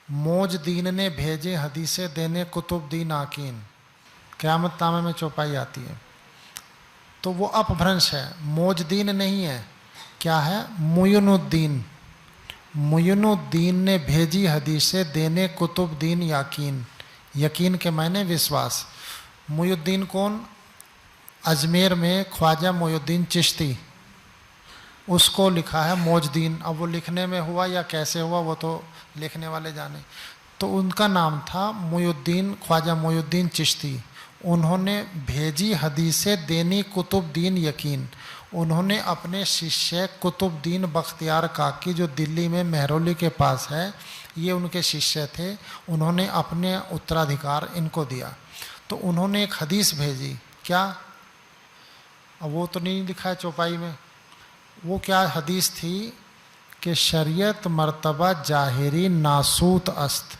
मौज दीन ने भेजे हदीसे देने कुतुब दीन आकीन, क़यामत नामे में चौपाई आती है। तो वो अपभ्रंश है, मौज दीन नहीं है, क्या है? मुयनुद्दीन। मुयनुद्दीन ने भेजी हदीसे देने कुतुब दीन याकीन, यकीन के मायने विश्वास। मुयुद्दीन कौन? अजमेर में ख्वाजा मुयुद्दीन चिश्ती, उसको लिखा है मौजदीन। अब वो लिखने में हुआ या कैसे हुआ वो तो लिखने वाले जाने। तो उनका नाम था मुयुद्दीन, ख्वाजा मुयुद्दीन चिश्ती। उन्होंने भेजी हदीसें देनी कुतुबदीन यकीन। उन्होंने अपने शिष्य कुतुबदीन बख्तियार काकी, जो दिल्ली में मेहरौली के पास है, ये उनके शिष्य थे, उन्होंने अपने उत्तराधिकार इनको दिया। तो उन्होंने एक हदीस भेजी, क्या? अब वो तो नहीं लिखा है चौपाई में। वो क्या हदीस थी कि शरीयत मर्तबा जाहिरी नासूत अस्त,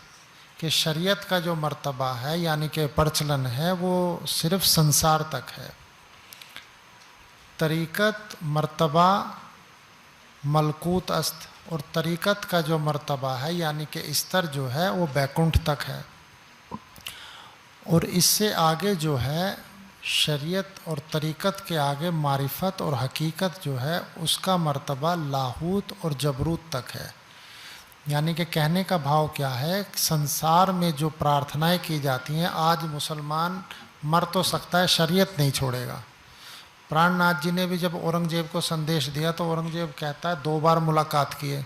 कि शरीयत का जो मर्तबा है यानी कि प्रचलन है वो सिर्फ संसार तक है। तरीक़त मर्तबा मलकूत अस्त, और तरीक़त का जो मर्तबा है यानी कि स्तर जो है वो बैकुंठ तक है। और इससे आगे जो है शरीयत और तरीक़त के आगे मारिफत और हकीकत जो है उसका मर्तबा लाहूत और जबरूत तक है। यानी कि कहने का भाव क्या है, संसार में जो प्रार्थनाएं की जाती हैं, आज मुसलमान मर तो सकता है, शरीयत नहीं छोड़ेगा। प्राणनाथ जी ने भी जब औरंगजेब को संदेश दिया तो औरंगजेब कहता है 2 बार मुलाकात किए।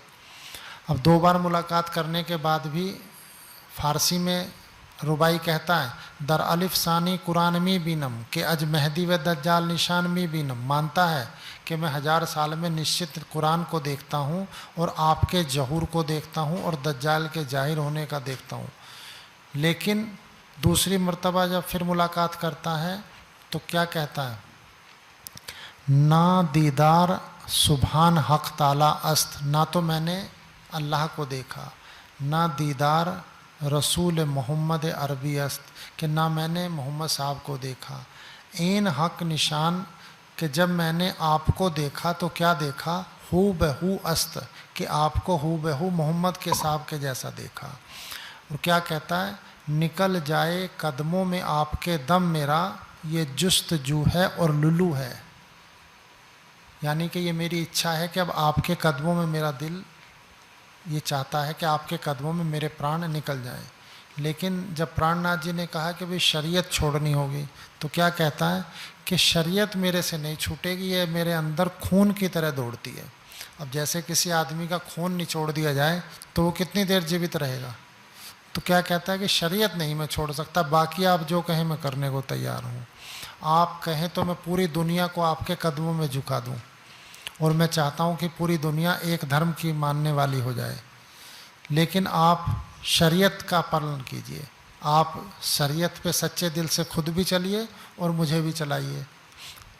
अब 2 बार मुलाकात करने के बाद भी फारसी में रुबाई कहता है, दर अलिफ सानी कुरान में बीनम, कि अज मेहदी व दज्जाल निशान में बीनम। मानता है कि मैं 1000 साल में निश्चित कुरान को देखता हूँ और आपके जहूर को देखता हूँ और दज्जाल के जाहिर होने का देखता हूँ। लेकिन दूसरी मर्तबा जब फिर मुलाकात करता है तो क्या कहता है, ना दीदार सुभान हक ताला अस्त, ना तो मैंने अल्लाह को देखा, ना दीदार रसूल मोहम्मद अरबी अस्त, कि ना मैंने मोहम्मद साहब को देखा। एन हक निशान, कि जब मैंने आपको देखा तो क्या देखा, हू बहू अस्त, कि आपको हू बहू मोहम्मद के साहब के जैसा देखा। और क्या कहता है, निकल जाए कदमों में आपके दम मेरा, ये जुस्तजू है और लुलू है। यानी कि ये मेरी इच्छा है कि अब आपके कदमों में मेरा दिल ये चाहता है कि आपके कदमों में मेरे प्राण निकल जाएं। लेकिन जब प्राणनाथ जी ने कहा कि भाई शरीयत छोड़नी होगी, तो क्या कहता है कि शरीयत मेरे से नहीं छूटेगी, ये मेरे अंदर खून की तरह दौड़ती है। अब जैसे किसी आदमी का खून निचोड़ दिया जाए तो वो कितनी देर जीवित रहेगा। तो क्या कहता है कि शरीयत नहीं मैं छोड़ सकता, बाकी आप जो कहें मैं करने को तैयार हूँ। आप कहें तो मैं पूरी दुनिया को आपके कदमों में झुका दूँ, और मैं चाहता हूँ कि पूरी दुनिया एक धर्म की मानने वाली हो जाए। लेकिन आप शरीयत का पालन कीजिए, आप शरीयत पे सच्चे दिल से खुद भी चलिए और मुझे भी चलाइए।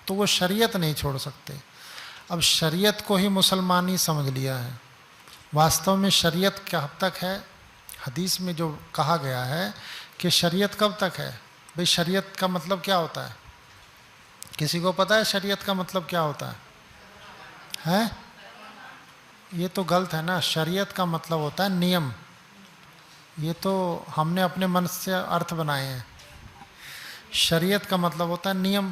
तो वो शरीयत नहीं छोड़ सकते। अब शरीयत को ही मुसलमान ही समझ लिया है। वास्तव में शरीयत कब तक है? हदीस में जो कहा गया है कि शरीयत कब तक है। भाई शरीयत का मतलब क्या होता है? किसी को पता है शरीयत का मतलब क्या होता है? ये तो गलत है ना। शरीयत का मतलब होता है नियम। ये तो हमने अपने मन से अर्थ बनाए हैं। शरीयत का मतलब होता है नियम,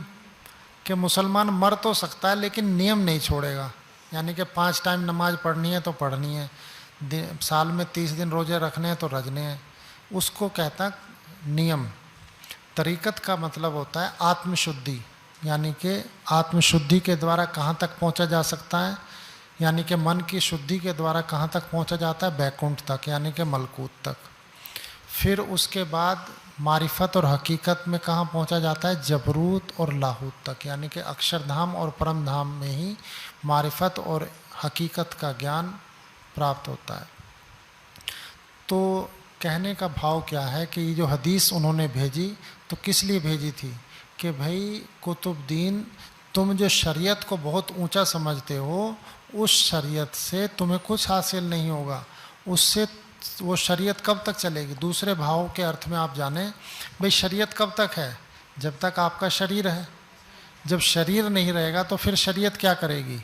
कि मुसलमान मर तो सकता है लेकिन नियम नहीं छोड़ेगा। यानी कि 5 टाइम नमाज पढ़नी है तो पढ़नी है, साल में 30 दिन रोजे रखने हैं तो रखने हैं, उसको कहता है नियम। तरीक़त का मतलब होता है आत्मशुद्धि, यानी कि आत्मशुद्धि के द्वारा कहाँ तक पहुँचा जा सकता है, यानी कि मन की शुद्धि के द्वारा कहाँ तक पहुँचा जाता है, बैकुंठ तक, यानी कि मलकूत तक। फिर उसके बाद मारिफत और हकीकत में कहाँ पहुँचा जाता है, जबरूत और लाहूत तक, यानी कि अक्षरधाम और परम धाम में ही मारिफत और हकीकत का ज्ञान प्राप्त होता है। तो कहने का भाव क्या है कि ये जो हदीस उन्होंने भेजी तो किस लिए भेजी थी, कि भाई कुतुबदीन, तुम जो शरीयत को बहुत ऊंचा समझते हो, उस शरीयत से तुम्हें कुछ हासिल नहीं होगा। उससे वो शरीयत कब तक चलेगी? दूसरे भाव के अर्थ में आप जाने, भाई शरीयत कब तक है? जब तक आपका शरीर है। जब शरीर नहीं रहेगा तो फिर शरीयत क्या करेगी?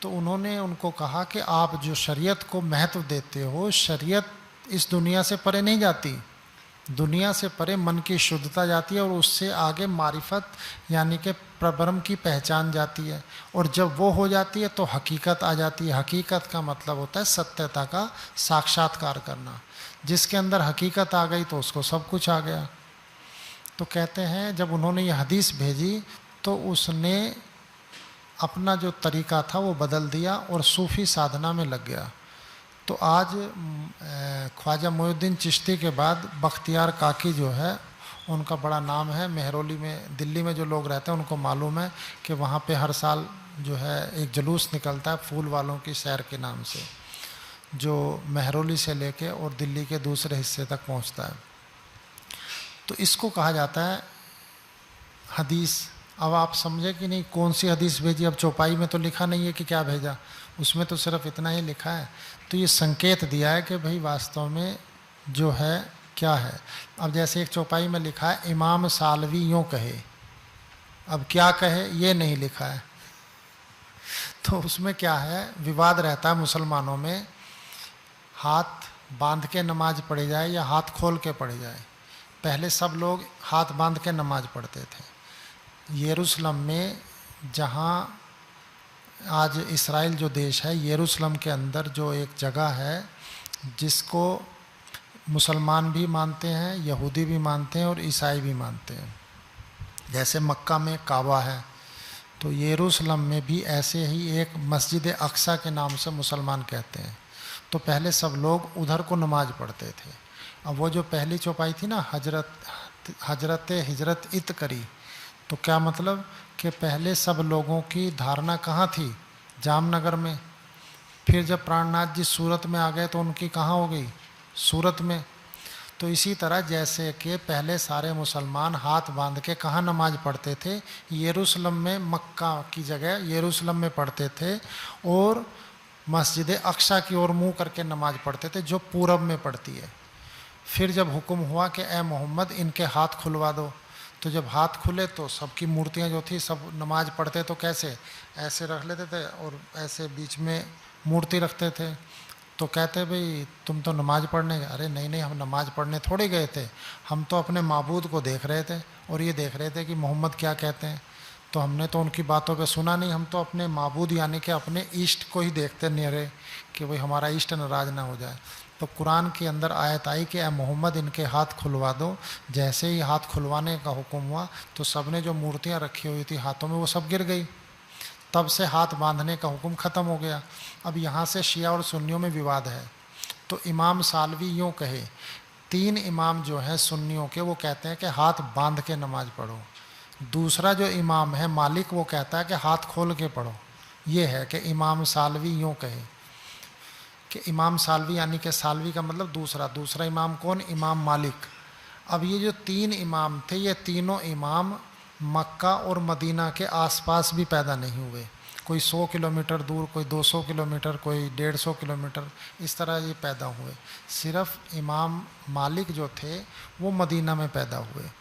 तो उन्होंने उनको कहा कि आप जो शरीयत को महत्व देते हो, शरीयत इस दुनिया से परे नहीं जाती, दुनिया से परे मन की शुद्धता जाती है और उससे आगे मारिफत यानी कि परब्रह्म की पहचान जाती है। और जब वो हो जाती है तो हकीकत आ जाती है। हकीकत का मतलब होता है सत्यता का साक्षात्कार करना। जिसके अंदर हकीकत आ गई तो उसको सब कुछ आ गया। तो कहते हैं जब उन्होंने ये हदीस भेजी तो उसने अपना जो तरीका था वो बदल दिया और सूफ़ी साधना में लग गया। तो आज ख्वाजा मोइनुद्दीन चिश्ती के बाद बख्तियार काकी जो है उनका बड़ा नाम है। मेहरौली में, दिल्ली में जो लोग रहते हैं उनको मालूम है कि वहाँ पे हर साल जो है एक जुलूस निकलता है फूल वालों की सैर के नाम से, जो मेहरौली से लेके और दिल्ली के दूसरे हिस्से तक पहुँचता है। तो इसको कहा जाता है हदीस। अब आप समझे कि नहीं कौन सी हदीस भेजी। अब चौपाई में तो लिखा नहीं है कि क्या भेजा, उसमें तो सिर्फ इतना ही लिखा है। तो ये संकेत दिया है कि भाई वास्तव में जो है क्या है। अब जैसे एक चौपाई में लिखा है इमाम सालवी यूँ कहे, अब क्या कहे ये नहीं लिखा है। तो उसमें क्या है, विवाद रहता है मुसलमानों में, हाथ बांध के नमाज पढ़ी जाए या हाथ खोल के पढ़ी जाए। पहले सब लोग हाथ बांध के नमाज पढ़ते थे। यरूशलेम में, जहाँ आज इसराइल जो देश है, यरूशलेम के अंदर जो एक जगह है जिसको मुसलमान भी मानते हैं, यहूदी भी मानते हैं और ईसाई भी मानते हैं। जैसे मक्का में काबा है, तो यरूशलेम में भी ऐसे ही एक मस्जिद अक्सा के नाम से मुसलमान कहते हैं। तो पहले सब लोग उधर को नमाज पढ़ते थे। अब वो जो पहली चौपाई थी ना, हिजरत इत करी, तो क्या मतलब कि पहले सब लोगों की धारणा कहाँ थी, जामनगर में। फिर जब प्राणनाथ जी सूरत में आ गए तो उनकी कहाँ हो गई, सूरत में। तो इसी तरह जैसे कि पहले सारे मुसलमान हाथ बांध के कहाँ नमाज पढ़ते थे, यरूशलेम में, मक्का की जगह यरूशलेम में पढ़ते थे और मस्जिद अक्सा की ओर मुँह करके नमाज पढ़ते थे जो पूरब में पड़ती है। फिर जब हुक्म हुआ कि ए मोहम्मद इनके हाथ खुलवा दो, तो जब हाथ खुले तो सबकी मूर्तियां जो थी सब नमाज पढ़ते तो कैसे, ऐसे रख लेते थे और ऐसे बीच में मूर्ति रखते थे। तो कहते भाई तुम तो नमाज पढ़ने गए। अरे नहीं नहीं, हम नमाज पढ़ने थोड़े गए थे, हम तो अपने माबूद को देख रहे थे और ये देख रहे थे कि मोहम्मद क्या कहते हैं। तो हमने तो उनकी बातों पे सुना नहीं, हम तो अपने माबूद यानी कि अपने ईष्ट को ही देखते नहीं रहे कि भाई हमारा ईष्ट नाराज़ ना हो जाए। तो कुरान के अंदर आयत आई कि ए मोहम्मद इनके हाथ खुलवा दो। जैसे ही हाथ खुलवाने का हुक्म हुआ तो सब ने जो मूर्तियां रखी हुई थी हाथों में वो सब गिर गई। तब से हाथ बांधने का हुक्म ख़त्म हो गया। अब यहाँ से शिया और सुन्नियों में विवाद है। तो इमाम सालवी यूँ कहे, तीन इमाम जो हैं सुन्नियों के, वो कहते हैं कि हाथ बांध के नमाज पढ़ो। दूसरा जो इमाम है मालिक, वो कहता है कि हाथ खोल के पढ़ो। ये है कि इमाम सालवी यूँ कहे कि इमाम सालवी यानी कि सालवी का मतलब दूसरा इमाम कौन, इमाम मालिक। अब ये जो तीन इमाम थे, ये तीनों इमाम मक्का और मदीना के आसपास भी पैदा नहीं हुए। कोई 100 किलोमीटर दूर, कोई 200 किलोमीटर, कोई 150 किलोमीटर, इस तरह ये पैदा हुए। सिर्फ इमाम मालिक जो थे वो मदीना में पैदा हुए।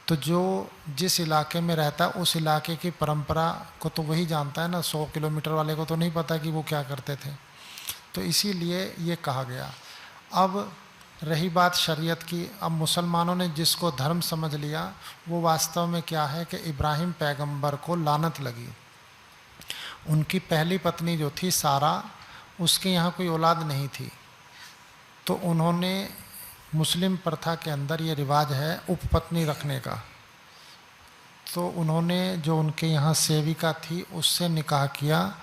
तो जो जिस इलाके में रहता है उस इलाके की परंपरा को तो वही जानता है ना, 100 किलोमीटर वाले को तो नहीं पता कि वो क्या करते थे। तो इसीलिए ये कहा गया। अब रही बात शरीयत की, अब मुसलमानों ने जिसको धर्म समझ लिया वो वास्तव में क्या है कि इब्राहिम पैगंबर को लानत लगी। उनकी पहली पत्नी जो थी सारा, उसके यहाँ कोई औलाद नहीं थी। तो उन्होंने, मुस्लिम प्रथा के अंदर ये रिवाज है उपपत्नी रखने का। तो उन्होंने जो उनके यहाँ सेविका थी उससे निकाह किया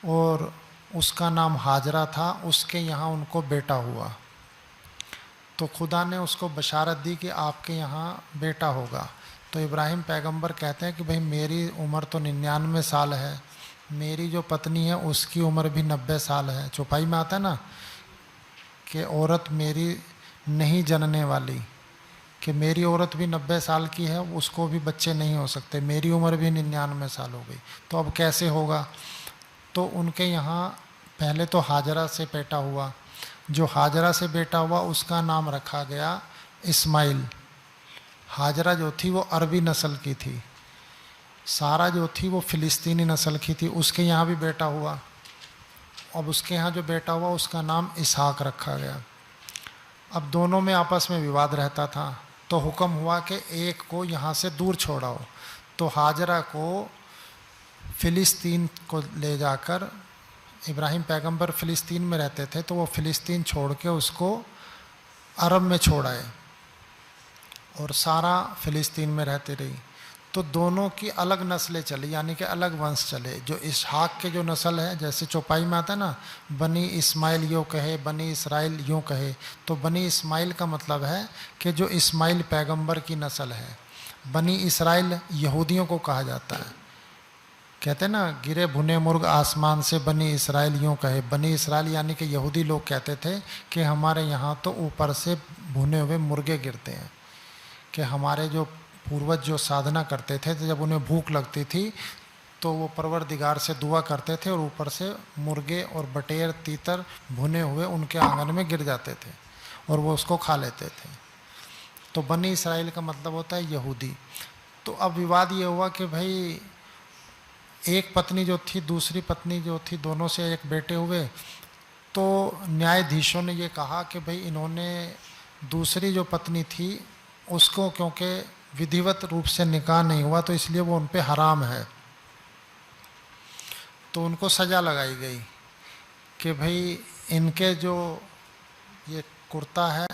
और उसका नाम हाजरा था। उसके यहाँ उनको बेटा हुआ। तो खुदा ने उसको बशारत दी कि आपके यहाँ बेटा होगा। तो इब्राहिम पैगंबर कहते हैं कि भाई मेरी उम्र तो 99 साल है, मेरी जो पत्नी है उसकी उम्र भी 90 साल है। चौपाई में आता है ना कि औरत मेरी नहीं जनने वाली, कि मेरी औरत भी 90 साल की है, उसको भी बच्चे नहीं हो सकते, मेरी उम्र भी 99 साल हो गई, तो अब कैसे होगा। तो उनके यहाँ पहले तो हाजरा से बेटा हुआ। जो हाजरा से बेटा हुआ उसका नाम रखा गया इस्माइल। हाजरा जो थी वो अरबी नस्ल की थी, सारा जो थी वो फ़िलिस्तीनी नस्ल की थी। उसके यहाँ भी बेटा हुआ, अब उसके यहाँ जो बेटा हुआ उसका नाम इसहाक रखा गया। अब दोनों में आपस में विवाद रहता था, तो हुक्म हुआ कि एक को यहाँ से दूर छोड़ाओ। तो हाजरा को फ़िलिस्तीन को ले जाकर, इब्राहिम पैगंबर फ़िलिस्तीन में रहते थे, तो वो फ़िलिस्तीन छोड़ के उसको अरब में छोड़ आए और सारा फ़िलिस्तीन में रहती रही। तो दोनों की अलग नस्लें चली, यानी कि अलग वंश चले। जो इसहाक के जो नस्ल है, जैसे चौपाई में आता है ना, बनी इस्माइल यूँ कहे, बनी इसराइल यूँ कहे, तो बनी इस्माइल का मतलब है कि जो इस्माइल पैगंबर की नस्ल है। बनी इसराइल यहूदियों को कहा जाता है। कहते हैं ना, गिरे भुने मुर्ग आसमान से, बनी इसराइल यूँ कहे। बनी इसराइल यानी कि यहूदी लोग कहते थे कि हमारे यहाँ तो ऊपर से भुने हुए मुर्गे गिरते हैं, कि हमारे जो पूर्वज जो साधना करते थे, तो जब उन्हें भूख लगती थी तो वो परवरदिगार से दुआ करते थे और ऊपर से मुर्गे और बटेर तीतर भुने हुए उनके आंगन में गिर जाते थे और वो उसको खा लेते थे। तो बनी इसराइल का मतलब होता है यहूदी। तो अब विवाद ये हुआ कि भाई एक पत्नी जो थी, दूसरी पत्नी जो थी, दोनों से एक बेटे हुए। तो न्यायाधीशों ने ये कहा कि भाई इन्होंने दूसरी जो पत्नी थी उसको, क्योंकि विधिवत रूप से निकाह नहीं हुआ, तो इसलिए वो उन पे हराम है। तो उनको सज़ा लगाई गई कि भाई इनके जो ये कुर्ता है,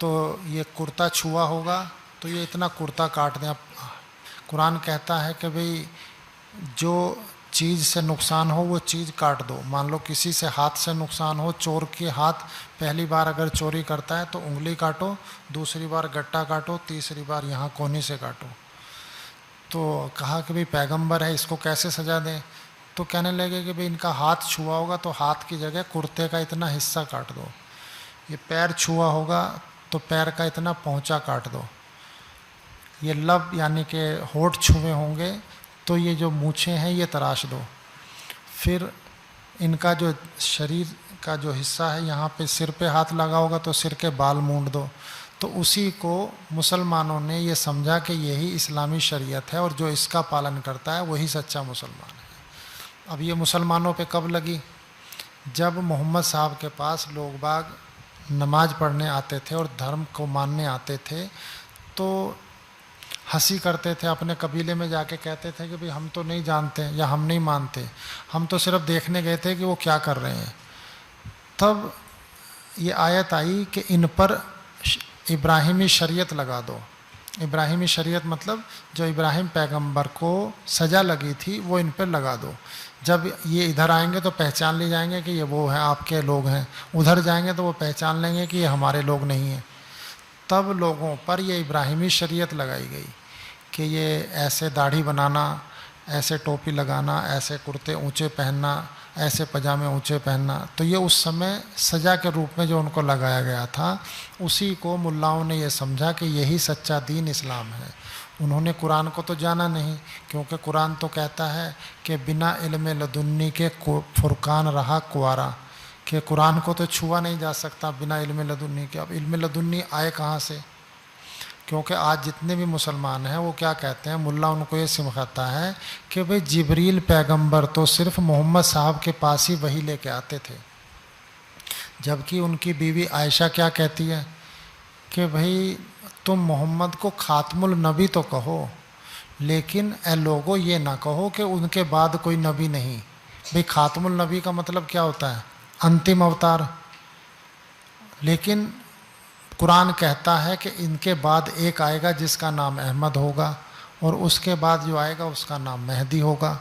तो ये कुर्ता छुआ होगा तो ये इतना कुर्ता काट दें। अब कुरान कहता है कि भाई जो चीज़ से नुकसान हो वो चीज़ काट दो। मान लो किसी से हाथ से नुकसान हो, चोर के हाथ पहली बार अगर चोरी करता है तो उंगली काटो, दूसरी बार गट्टा काटो, तीसरी बार यहाँ कोहनी से काटो। तो कहा कि भाई पैगंबर है, इसको कैसे सज़ा दें? तो कहने लगे कि भाई इनका हाथ छुआ होगा तो हाथ की जगह कुर्ते का इतना हिस्सा काट दो, ये पैर छुआ होगा तो पैर का इतना पहुँचा काट दो, ये लब यानी कि होठ छुए होंगे तो ये जो मूछें हैं ये तराश दो, फिर इनका जो शरीर का जो हिस्सा है यहाँ पे सिर पे हाथ लगा होगा तो सिर के बाल मूंड दो। तो उसी को मुसलमानों ने ये समझा कि यही इस्लामी शरीयत है और जो इसका पालन करता है वही सच्चा मुसलमान है। अब ये मुसलमानों पे कब लगी? जब मोहम्मद साहब के पास लोग बाग नमाज पढ़ने आते थे और धर्म को मानने आते थे, तो हंसी करते थे, अपने कबीले में जाके कहते थे कि भाई हम तो नहीं जानते या हम नहीं मानते, हम तो सिर्फ देखने गए थे कि वो क्या कर रहे हैं। तब ये आयत आई कि इन पर इब्राहिमी शरीयत लगा दो। इब्राहिमी शरीयत मतलब जो इब्राहिम पैगंबर को सज़ा लगी थी वो इन पर लगा दो। जब ये इधर आएंगे तो पहचान ले जाएंगे कि ये वो हैं, आपके लोग हैं, उधर जाएंगे तो वो पहचान लेंगे कि ये हमारे लोग नहीं हैं। तब लोगों पर ये इब्राहिमी शरीयत लगाई गई कि ये ऐसे दाढ़ी बनाना, ऐसे टोपी लगाना, ऐसे कुर्ते ऊंचे पहनना, ऐसे पजामे ऊंचे पहनना। तो ये उस समय सज़ा के रूप में जो उनको लगाया गया था, उसी को मुल्लाओं ने ये समझा कि यही सच्चा दीन इस्लाम है। उन्होंने कुरान को तो जाना नहीं, क्योंकि कुरान तो कहता है कि बिना इल्म लदुन्नी के फुरकान रहा कुआरा, कि कुरान को तो छुआ नहीं जा सकता बिना इल्म लदुन्नी के। अब इल्म लदुन्नी आए कहाँ से? क्योंकि आज जितने भी मुसलमान हैं वो क्या कहते हैं, मुल्ला उनको ये सिखाता है कि भाई जिब्रील पैगंबर तो सिर्फ मोहम्मद साहब के पास ही वही लेके आते थे, जबकि उनकी बीवी आयशा क्या कहती है कि भाई तुम मोहम्मद को खातमुल नबी तो कहो, लेकिन ए लोगो ये ना कहो कि उनके बाद कोई नबी नहीं। भाई खातमुल नबी का मतलब क्या होता है? अंतिम अवतार। लेकिन कुरान कहता है कि इनके बाद एक आएगा जिसका नाम अहमद होगा और उसके बाद जो आएगा उसका नाम मेहदी होगा।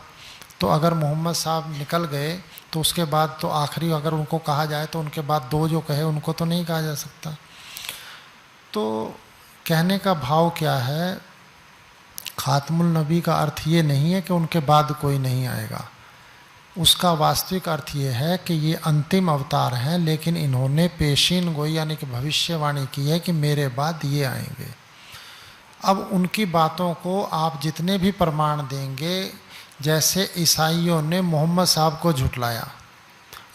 तो अगर मोहम्मद साहब निकल गए तो उसके बाद तो आखिरी अगर उनको कहा जाए तो उनके बाद दो जो कहे उनको तो नहीं कहा जा सकता। तो कहने का भाव क्या है, खातमुल नबी का अर्थ ये नहीं है कि उनके बाद कोई नहीं आएगा। उसका वास्तविक अर्थ ये है कि ये अंतिम अवतार हैं, लेकिन इन्होंने पेशीन गोई यानी कि भविष्यवाणी की है कि मेरे बाद ये आएंगे। अब उनकी बातों को आप जितने भी प्रमाण देंगे, जैसे ईसाइयों ने मोहम्मद साहब को झुटलाया,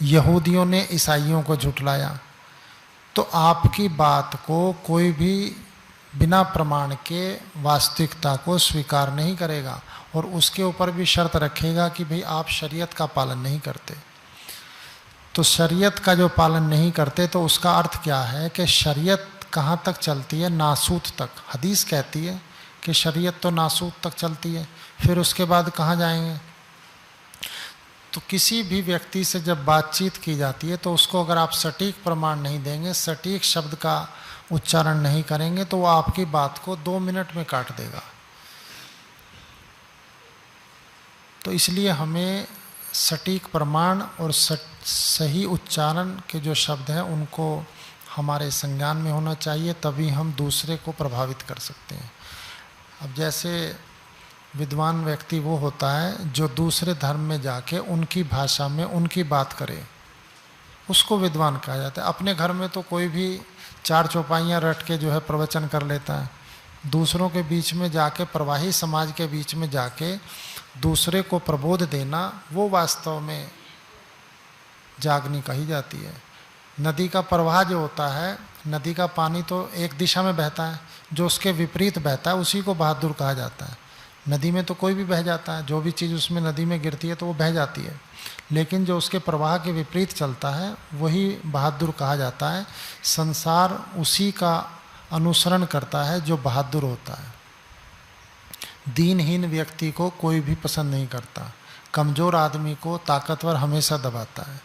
यहूदियों ने ईसाइयों को झुटलाया, तो आपकी बात को कोई भी बिना प्रमाण के वास्तविकता को स्वीकार नहीं करेगा और उसके ऊपर भी शर्त रखेगा कि भाई आप शरीयत का पालन नहीं करते। तो शरीयत का जो पालन नहीं करते तो उसका अर्थ क्या है कि शरीयत कहाँ तक चलती है? नासूत तक। हदीस कहती है कि शरीयत तो नासूत तक चलती है, फिर उसके बाद कहाँ जाएंगे? तो किसी भी व्यक्ति से जब बातचीत की जाती है तो उसको अगर आप सटीक प्रमाण नहीं देंगे, सटीक शब्द का उच्चारण नहीं करेंगे, तो वो आपकी बात को 2 मिनट में काट देगा। तो इसलिए हमें सटीक प्रमाण और सही उच्चारण के जो शब्द हैं उनको हमारे संज्ञान में होना चाहिए, तभी हम दूसरे को प्रभावित कर सकते हैं। अब जैसे विद्वान व्यक्ति वो होता है जो दूसरे धर्म में जाके उनकी भाषा में उनकी बात करे, उसको विद्वान कहा जाता है। अपने घर में तो कोई भी 4 चौपाइयाँ रट के जो है प्रवचन कर लेता है, दूसरों के बीच में जाके, प्रवाही समाज के बीच में जाके दूसरे को प्रबोध देना, वो वास्तव में जागनी कही जाती है। नदी का प्रवाह जो होता है, नदी का पानी तो एक दिशा में बहता है, जो उसके विपरीत बहता है उसी को बहादुर कहा जाता है। नदी में तो कोई भी बह जाता है, जो भी चीज़ उसमें नदी में गिरती है तो वो बह जाती है, लेकिन जो उसके प्रवाह के विपरीत चलता है वही बहादुर कहा जाता है। संसार उसी का अनुसरण करता है जो बहादुर होता है। दीनहीन व्यक्ति को कोई भी पसंद नहीं करता, कमज़ोर आदमी को ताकतवर हमेशा दबाता है।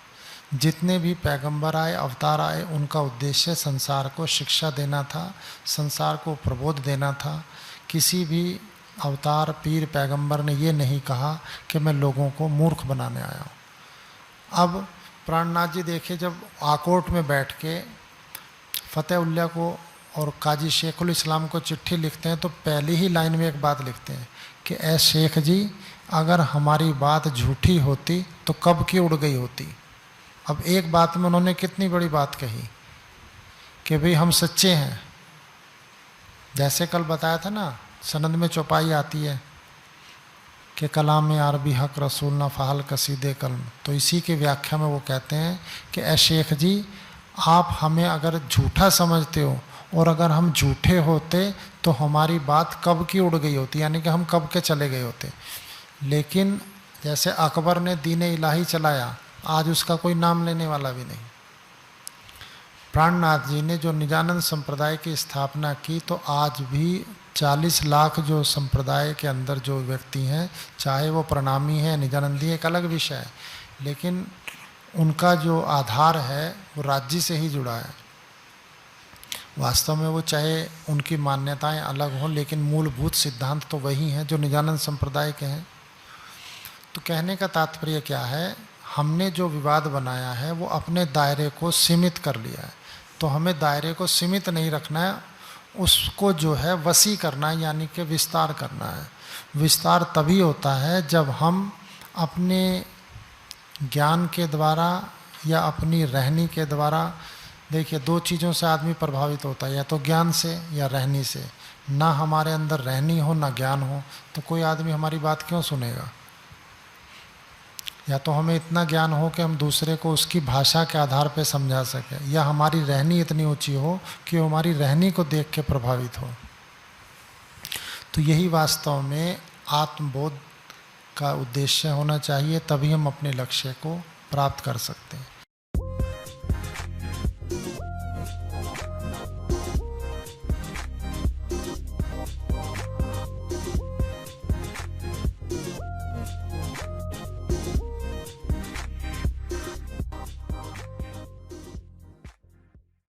जितने भी पैगंबर आए, अवतार आए, उनका उद्देश्य संसार को शिक्षा देना था, संसार को प्रबोध देना था। किसी भी अवतार, पीर, पैगंबर ने ये नहीं कहा कि मैं लोगों को मूर्ख बनाने आया हूँ। अब प्राणनाथ जी देखिए, जब आकोट में बैठ के फतेहुल्लाह को और काजी शेखुल इस्लाम को चिट्ठी लिखते हैं तो पहली ही लाइन में एक बात लिखते हैं कि ए शेख जी, अगर हमारी बात झूठी होती तो कब की उड़ गई होती। अब एक बात में उन्होंने कितनी बड़ी बात कही कि भाई हम सच्चे हैं। जैसे कल बताया था ना, सनद में चौपाई आती है कि कलाम में अरबी हक रसूल न फ़हल कसीदे कलम, तो इसी के व्याख्या में वो कहते हैं कि ए शेख जी, आप हमें अगर झूठा समझते हो और अगर हम झूठे होते तो हमारी बात कब की उड़ गई होती, यानी कि हम कब के चले गए होते। लेकिन जैसे अकबर ने दीन इलाही चलाया, आज उसका कोई नाम लेने वाला भी नहीं। प्राणनाथ जी ने जो निजानंद संप्रदाय की स्थापना की, तो आज भी 40 लाख जो संप्रदाय के अंदर जो व्यक्ति हैं, चाहे वो प्रणामी है, निजानंदी, एक अलग विषय है, लेकिन उनका जो आधार है वो राज्य से ही जुड़ा है। वास्तव में वो चाहे उनकी मान्यताएं अलग हों, लेकिन मूलभूत सिद्धांत तो वही हैं जो निजानंद संप्रदाय के हैं। तो कहने का तात्पर्य क्या है, हमने जो विवाद बनाया है वो अपने दायरे को सीमित कर लिया है। तो हमें दायरे को सीमित नहीं रखना है, उसको जो है वसी करना है, यानी कि विस्तार करना है। विस्तार तभी होता है जब हम अपने ज्ञान के द्वारा या अपनी रहनी के द्वारा, देखिए 2 चीज़ों से आदमी प्रभावित होता है, या तो ज्ञान से या रहनी से। ना हमारे अंदर रहनी हो ना ज्ञान हो तो कोई आदमी हमारी बात क्यों सुनेगा। या तो हमें इतना ज्ञान हो कि हम दूसरे को उसकी भाषा के आधार पर समझा सकें, या हमारी रहनी इतनी ऊंची हो कि वो हमारी रहनी को देख के प्रभावित हो। तो यही वास्तव में आत्मबोध का उद्देश्य होना चाहिए, तभी हम अपने लक्ष्य को प्राप्त कर सकते हैं।